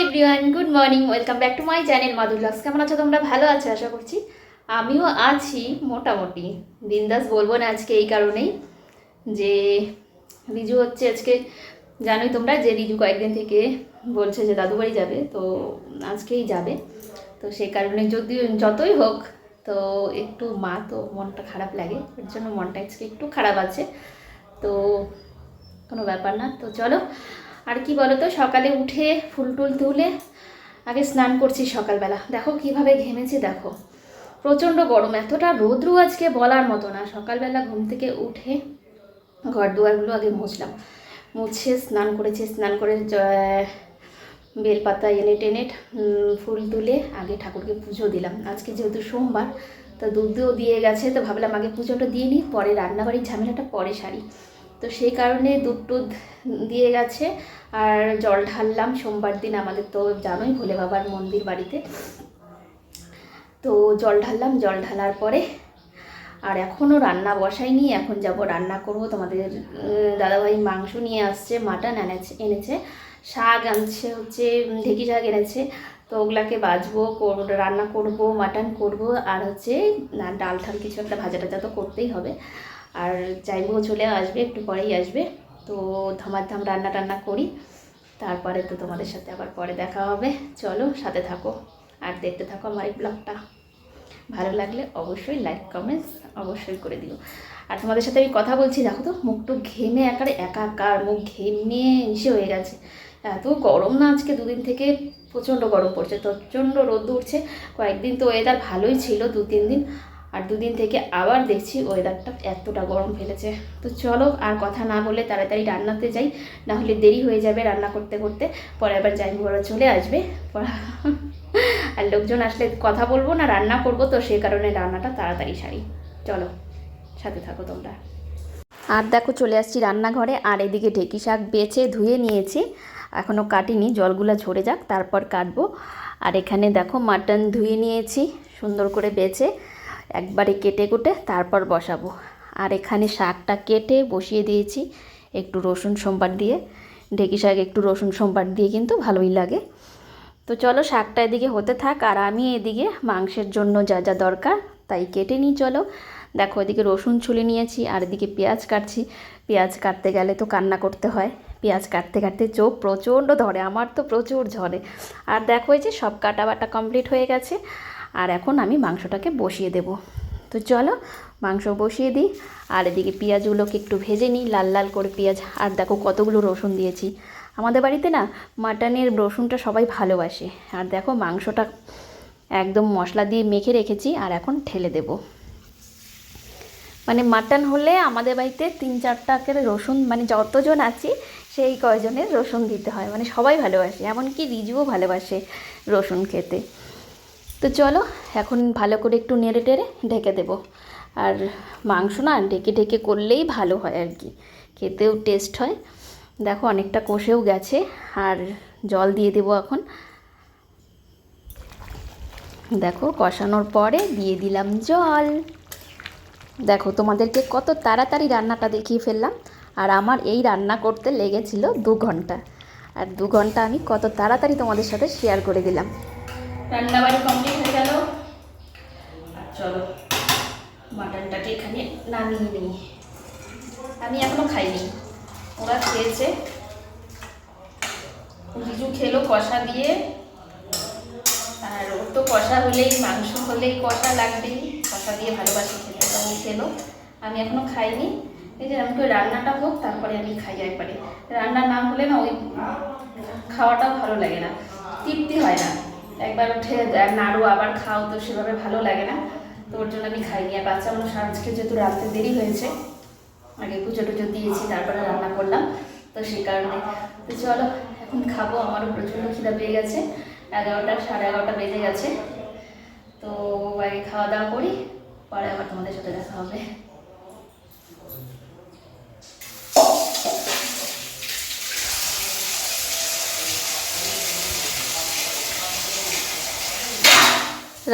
Everyone, good morning, welcome back to my channel Madhu blogs. কেমন আছো তোমরা? ভালো আছো আশা করছি। আমিও আছি মোটামুটি, বিন্দাস বলবো না আজকে এই কারণেই যে রিজু হচ্ছে আজকে, জানোই তোমরা যে রিজু কয়েকদিন থেকে বলছে যে দাদু বাড়ি যাবে, তো আজকেই যাবে। তো সেই কারণে যদি যতই হোক তো একটু মা তো মনটা খারাপ লাগে, এর জন্য মনটা আজকে একটু খারাপ আছে। তো কোনো ব্যাপার না। তো চলো, আর কি বলো তো, সকালে উঠে ফুল টুল তুলে আগে স্নান করছি সকালবেলা। দেখো কিভাবে ঘেমেছি, দেখো প্রচণ্ড গরম, এতটা রৌদ্র আজকে বলার মতো না। সকালবেলা ঘুম থেকে উঠে ঘর দুয়ারগুলো আগে মুছলাম, মুছে স্নান করেছি। স্নান করে বেলপাতা এনে টেনে ফুল তুলে আগে ঠাকুরকে পুজো দিলাম। আজকে যেহেতু সোমবার, তো দুধও দিয়ে গেছে, তো ভাবলাম আগে পুজোটা দিয়ে নিই, পরে রান্নাবাড়ির ঝামেলাটা পরে সারি। তো সেই কারণে দুধ টুধ দিয়ে গেছে আর জল ঢাললাম। সোমবার দিন আমাদের তো জানোই ভোলে বাবার মন্দির বাড়িতে, তো জল ঢাললাম। জল ঢালার পরে আর এখনও রান্না বসাইনি, এখন যাব রান্না করব। তোমাদের দাদাভাই মাংস নিয়ে আসছে, মাটন এনেছে, শাক আনছে, হচ্ছে ঢেঁকি শাক এনেছে। তো ওগুলাকে বাজবো, রান্না করব, মাটন করব, আর হচ্ছে ডাল ঠাল কিছু একটা ভাজা টাজা তো করতেই হবে। আর যাইবো চলে আসবে, একটু পরেই আসবে। তো ধামাধাম রান্না টান্না করি, তারপরে তো তোমাদের সাথে আবার পরে দেখা হবে। চলো সাথে থাকো আর দেখতে থাকো আমার এই ব্লগটা। ভালো লাগলে অবশ্যই লাইক কমেন্টস অবশ্যই করে দিও। আর তোমাদের সাথে আমি কথা বলছি, দেখো তো মুখটু ঘেমে একাকার, মুখ ঘেমে ইসে হয়ে গেছে। এত গরম না আজকে, দুদিন থেকে প্রচণ্ড গরম পড়ছে, প্রচণ্ড রোদ উঠছে। কয়েকদিন তো ওয়েদার ভালোই ছিল, 2-3 দিন, আর দুদিন থেকে আবার দেখছি ওয়েদারটা এতটা গরম ফেলেছে। তো চলো আর কথা না বলে তাড়াতাড়ি রান্নাতে যাই, নাহলে দেরি হয়ে যাবে রান্না করতে করতে। পরে আবার জাইবু ওরা চলে আসবে, আর লোকজন আসলে কথা বলবো না, রান্না করব, তো সেই কারণে রান্নাটা তাড়াতাড়ি সারি। চলো সাথে থাকো তোমরা। আর দেখো চলে আসছি রান্নাঘরে, আর এদিকে ঢেঁকি শাক বেছে ধুয়ে নিয়েছি, এখনও কাটিনি, জলগুলো ঝরে যাক তারপর কাটবো। আর এখানে দেখো মাটন ধুয়ে নিয়েছি সুন্দর করে বেছে, একবারে কেটে কুটে তারপর বসাবো। আর এখানে শাকটা কেটে বসিয়ে দিয়েছি একটু রসুন সোমবার দিয়ে। ঢেঁকি শাক একটু রসুন সোমবার দিয়ে কিন্তু ভালোই লাগে। তো চলো শাকটা এদিকে হতে থাক, আর আমি এদিকে মাংসের জন্য যা যা দরকার তাই কেটে নিই। চলো দেখো, এদিকে রসুন ছুলে নিয়েছি, আর এদিকে পেঁয়াজ কাটছি। পেঁয়াজ কাটতে গেলে তো কান্না করতে হয়, পেঁয়াজ কাটতে কাটতে চোখ প্রচণ্ড ধরে, আমার তো প্রচুর ঝরে। আর দেখো এই যে সব কাটা বাটা কমপ্লিট হয়ে গেছে, আর এখন আমি মাংসটাকে বসিয়ে দেব। তো চলো মাংস বসিয়ে দিই, আর এদিকে পেঁয়াজগুলোকে একটু ভেজে নিই, লাল লাল করে পেঁয়াজ। আর দেখো কতগুলো রসুন দিয়েছি, আমাদের বাড়িতে না মাটনের রসুনটা সবাই ভালোবাসে। আর দেখো মাংসটা একদম মশলা দিয়ে মেখে রেখেছি, আর এখন ঢেলে দেব। মানে মাটন হলে আমাদের বাড়িতে 3-4টা করে রসুন, মানে যতজন আছি সেই কয়জনের রসুন দিতে হয়, মানে সবাই ভালোবাসে, এমনকি রিজুও ভালোবাসে রসুন খেতে। তো চলো এখন ভালো করে একটু নেড়ে টেড়ে ঢেকে দেবো। আর মাংস না ঢেকে ঢেকে করলেই ভালো হয় আর কি, খেতেও টেস্ট হয়। দেখো অনেকটা কষেও গেছে, আর জল দিয়ে দেবো এখন। দেখো কষানোর পরে দিয়ে দিলাম জল। দেখো তোমাদেরকে কত তাড়াতাড়ি রান্নাটা দেখিয়ে ফেললাম, আর আমার এই রান্না করতে লেগেছিল 2 ঘন্টা, আর 2 ঘন্টা আমি কত তাড়াতাড়ি তোমাদের সাথে শেয়ার করে দিলাম। রান্নাবাড়ি কমপ্লিট হয়ে গেল, চলো মাটনটাকে এখানে নামিয়ে নিই। আমি এখনো খাইনি, ওরা খেয়েছে। রিজু খেলো কষা দিয়ে, আর ওর তো কষা হলেই, মাংস হলেই কষা লাগবেই, কষা দিয়ে ভালোবাসি খেতে, তো ও খেলো। আমি এখনো খাইনি, এই যে আমাকে রান্নাটা হোক তারপরে আমি খাই একবারে। রান্না না হলে না ওই খাওয়াটাও ভালো লাগে না, তৃপ্তি হয় না। একবার উঠে নাড়ু আবার খাও, তো সেভাবে ভালো লাগে না। তো ওর জন্য আমি খাইনি। আর বাচ্চা মানুষ আজকে যেহেতু রাত্রে দেরি হয়েছে, আগে পুজো টুজো দিয়েছি তারপরে রান্না করলাম, তো সেই কারণে। তো চলো এখন খাবো, আমারও প্রচণ্ড খিদা পেয়ে গেছে, 11টা 11:30 বেজে গেছে। তো আগে খাওয়া দাওয়া করি, পরে আবার তোমাদের সাথে দেখা হবে।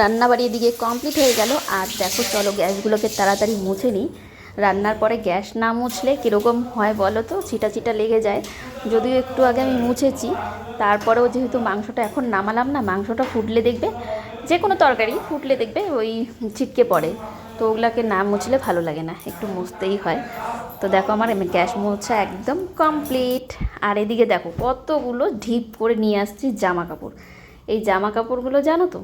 রান্নাবাড়ি এদিকে কমপ্লিট হয়ে গেল, আর দেখো চলো গ্যাসগুলোকে তাড়াতাড়ি মুছে নিই। রান্নার পরে গ্যাস না মুছলে কীরকম হয় বলো তো, চিটা চিটা লেগে যায়। যদিও একটু আগে আমি মুছেছি, তারপরেও যেহেতু মাংসটা এখন নামালাম না, মাংসটা ফুটলে দেখবে, যে কোনো তরকারি ফুটলে দেখবে ওই ছিটকে পড়ে, তো ওগুলাকে না মুছলে ভালো লাগে না, একটু মুছতেই হয়। তো দেখো আমার গ্যাস মোছা একদম কমপ্লিট। আর এদিকে দেখো কতগুলো ঢিপ করে নিয়ে আসছি জামা কাপড়। এই জামা কাপড়গুলো জানো তো,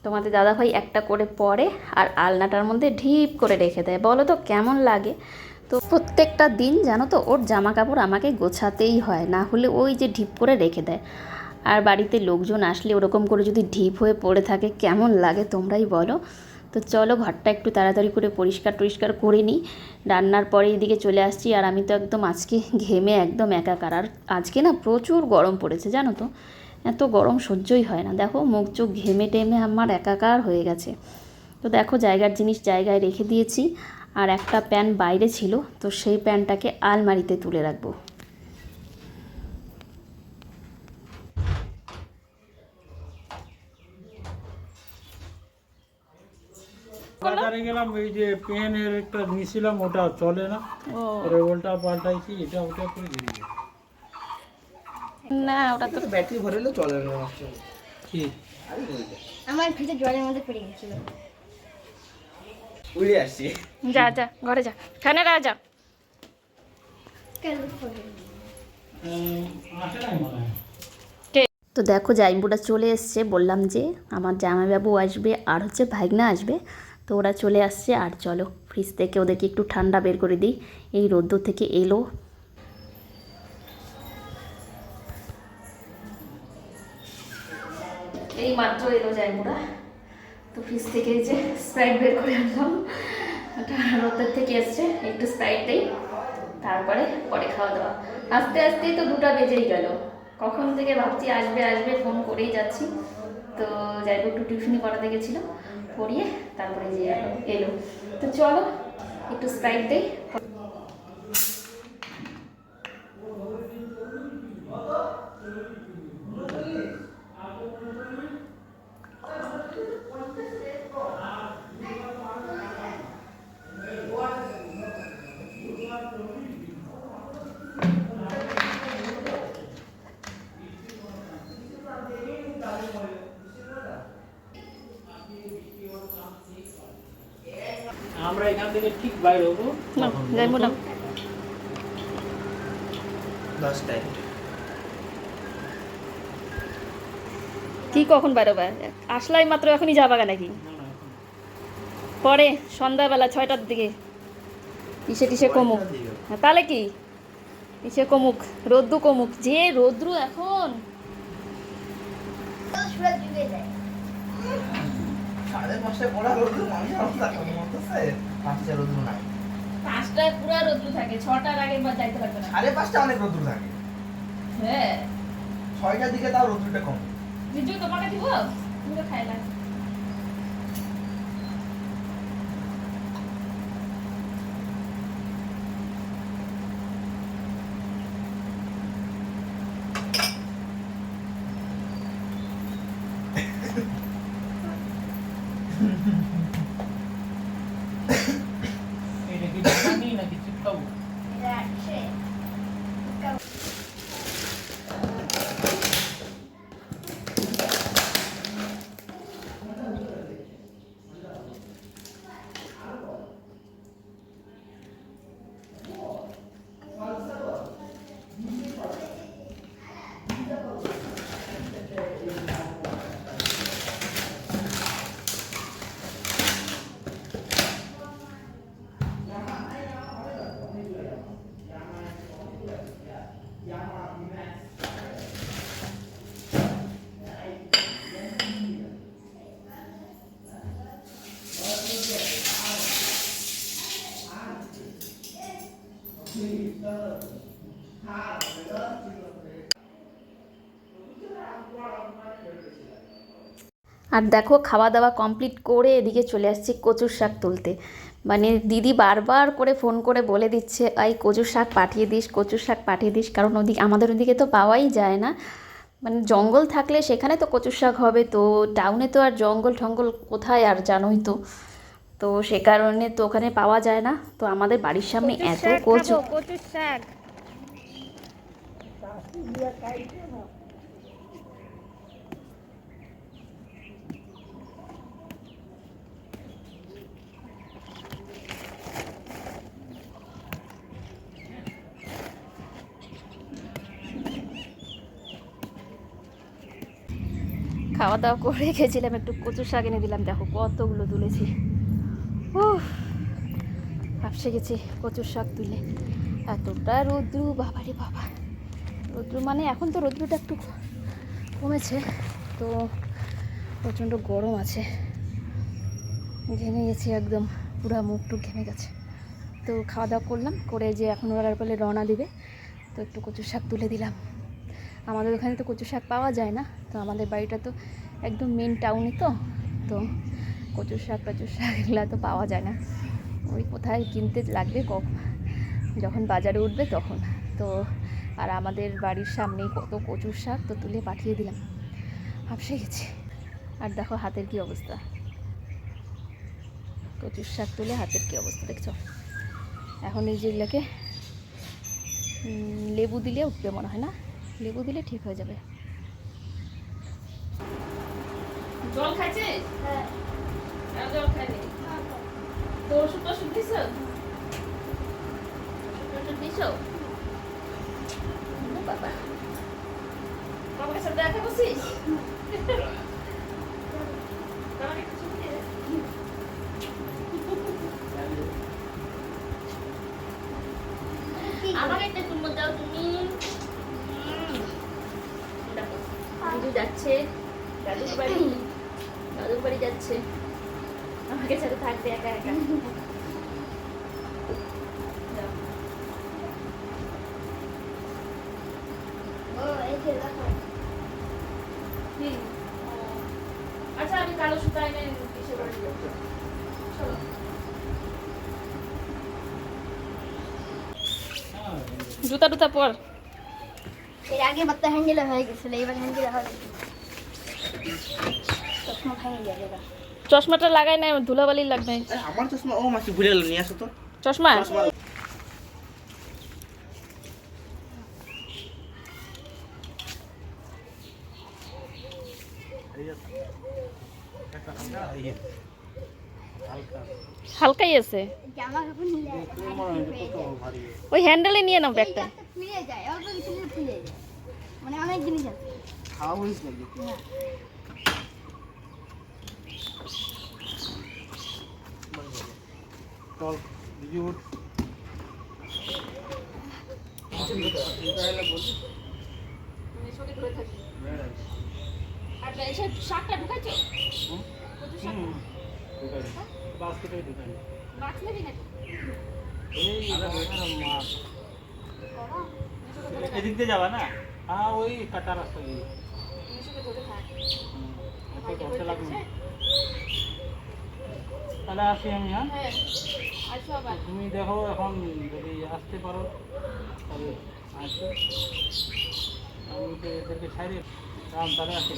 তোমাদের দাদাভাই একটা করে পরে আর আলনাটার মধ্যে ঢিপ করে রেখে দেয়। বলো তো কেমন লাগে? তো প্রত্যেকটা দিন জানো তো ওর জামা কাপড় আমাকে গোছাতেই হয়, না হলে ওই যে ঢিপ করে রেখে দেয়। আর বাড়িতে লোকজন আসলে ওরকম করে যদি ঢিপ হয়ে পড়ে থাকে কেমন লাগে তোমরাই বলো। তো চলো ঘরটা একটু তাড়াতাড়ি করে পরিষ্কার করে নিই। রান্নার পরে এদিকে চলে আসছি, আর আমি তো একদম আজকে ঘেমে একদম একাকার। আর আজকে না প্রচুর গরম পড়েছে জানো তো, এত গরম সহ্যই হয় না। দেখো মুখ চোখ ঘেমে টেমে আমার একাকার হয়ে গেছে। তো দেখো জায়গার জিনিস জায়গায় রেখে দিয়েছি, আর একটা প্যান বাইরে ছিল, তো সেই প্যানটাকে আলমারিতে তুলে রাখবো। বাজারে গেলাম, এই যে পেনের একটা নিয়েছিলাম, ওটা চলে না, পরে ওটা পাল্টাইছি, এটা ওটা করে দিয়ে দিই। না ওটা তো ব্যাটারি ভরেলে চলে না। কি আমার ভিতরে জলের মধ্যে পড়ে গেছিল। উড়ে আসছি। যা যা ঘরে যা, খানে যা। আসে নাই মনে হয়। তো দেখো জাইম্বুটা চলে এসছে, বললাম যে আমার জামাইবাবু আসবে আর হচ্ছে ভাইগনা আসবে, তো ওরা চলে আসছে। আর চলো ফ্রিজ থেকে ওদেরকে একটু ঠান্ডা বের করে দিই, এই রোদ্দুর থেকে এলো। এই মাত্র এলো জাইম্বুরা, তো ফ্রিজ থেকে যে স্প্রাইট বের করে আনলাম, ওটা রোদ্দুর থেকে এসছে, একটু স্প্রাইট দেই, তারপরে পরে খাওয়া দাওয়া। আস্তে আস্তেই তো 2টা বেজেই গেল, কখন থেকে ভাবছি আসবে আসবে, ফোন করেই যাচ্ছি। তো যাই একটু টিউশনি করাতে গেছিলো, পড়িয়ে তারপরে যে এলো। তো চলো একটু স্প্রাইট দেই। আমরা এখান থেকে ঠিক বাইরে হবো, না যাইবো না, 10টায়। কি কখন বেরোবে? আসলাই মাত্র এখনই যাবা নাকি? পরে সন্ধ্যাবেলা 6টার দিকে ইসে টিসে কমুক। হ্যাঁ, তাহলে কি ইসে কমুক, রোদ্দু কমুক, যে রোদ্রু এখন। সুরাজ ডুবে যায়। 5:30টায় পড়া রোদ্দুর, আমি আমার টাকা মরতেছে। 5টায় রোদ্দুর নাই। 5টায় পুরা রোদ্রু থাকে, 6টার আগে বা যাইতে পারবে না। 5:30টায় অনেক রোদ্দুর থাকে। হ্যাঁ 6টার দিকে তাও রোদ্দুরটা কম। জিজু তোমাকে দিব, তুমি তো খাইলা। এটা কি জানি নাকি চিপকাবো? এটা আসে। আর দেখো খাওয়া দাওয়া কমপ্লিট করে এদিকে চলে আসছি কচুর শাক তুলতে। মানে দিদি বারবার করে ফোন করে বলে দিচ্ছে এই কচুর শাক পাঠিয়ে দিস, কচুর শাক পাঠিয়ে দিস, কারণ ওদিকে আমাদের ওদিকে তো পাওয়াই যায় না। মানে জঙ্গল থাকলে সেখানে তো কচুর শাক হবে, তো টাউনে তো আর জঙ্গল ঠঙ্গল কোথায় আর জানোই তো। তো সে কারণে তো ওখানে পাওয়া যায় না। তো আমাদের বাড়ির সামনে এত কচু, কচুর শাক। খাওয়া দাওয়া করে গেছিলাম, একটু কচুর শাক এনে দিলাম, দেখো কতগুলো তুলেছি। উফ, ভাবসে গেছি কচুর শাক তুলে। এতটা রৌদ্রু, বাবারে বাবা, রৌদ্রু মানে এখন তো রৌদ্রুটা একটু কমেছে, তো প্রচণ্ড গরম আছে, ঘেমে গেছি একদম, পুরা মুখ টুক ঘেমে গেছে। তো খাওয়া দাওয়া করলাম, করে যে এখন ওরা বলে রওনা দিবে, তো একটু কচুর শাক তুলে দিলাম। আমাদের ওখানে তো কচু শাক পাওয়া যায় না, তো আমাদের বাড়িটা তো একদম মেন টাউনে, তো কচু শাক এগুলো তো পাওয়া যায় না, ওই কোথায় কিনতে লাগবে যখন বাজারে উঠবে তখন। তো আর আমাদের বাড়ির সামনেই কত কচুর শাক, তো তুলে পাঠিয়ে দিলাম, হাঁপসে গেছি। আর দেখো হাতের কি অবস্থা, কচুর শাক তুলে হাতের কি অবস্থা দেখছো। এখন এই যেগুলোকে লেবু দিলে উঠবে মনে হয় না, লেবু দিলে ঠিক হয়ে যাবে। জল খাইছে? হ্যাঁ। জল খাইনি তো, ওষুধ টষুধ দিছ? ওষুধ দিছ? বাবা, বাবার সাথে দেখা করছিস? বাবাকে একটু চুমু দিয়ে দে। আমাকে একটা চুমু দাও তুমি। দেখো দিদি যাচ্ছে দাদুর বাড়ি যাচ্ছে, আমাকে সাথে থাকবে একা একা। যাও। ও এই যে দেখো। কি? আচ্ছা আমি কালো সুতা এনে কিসে বাড়ি যাবো, চলো। জুতা টুতা পর। এর আগে মাত্র হ্যান্ডেল হয়ে গেছিল, এবার হ্যান্ডেল হবে। চশমা ভেঙে যাবে এবার। চশমাটা লাগাই নাই, ধুলাবালি লাগবে। আমার চশমা ও মাসি ভুলে গেল, নিয়ে আসো তো চশমা চশমা। হালকাই আছে, জামা কাপড় নিলে ওই হ্যান্ডেলে নিয়ে নাও ব্যাগটা। ফিরে যায়, অল্প কিছু নিলে ফিরে যায়, মানে অনেক জিনিস আছে। খাওয়া হয়েছে নাকি? হ্যাঁ। চল দিদি উঠ। শাকটা ঢুকাইছো? বাস্কেটে ঢুকাই। মাছ নেবি নাকি? এদিক দিয়ে যাবা না? হ্যাঁ ওই কাটা রাস্তা দিয়ে। ধরতে লাগবে না। তাহলে আসি আমি, হ্যাঁ হ্যাঁ আসো আবার। তুমি দেখো এখন যদি আসতে পারো তাহলে আসো, আমি তো এদেরকে ছাড়িয়ে তাহলে আসি।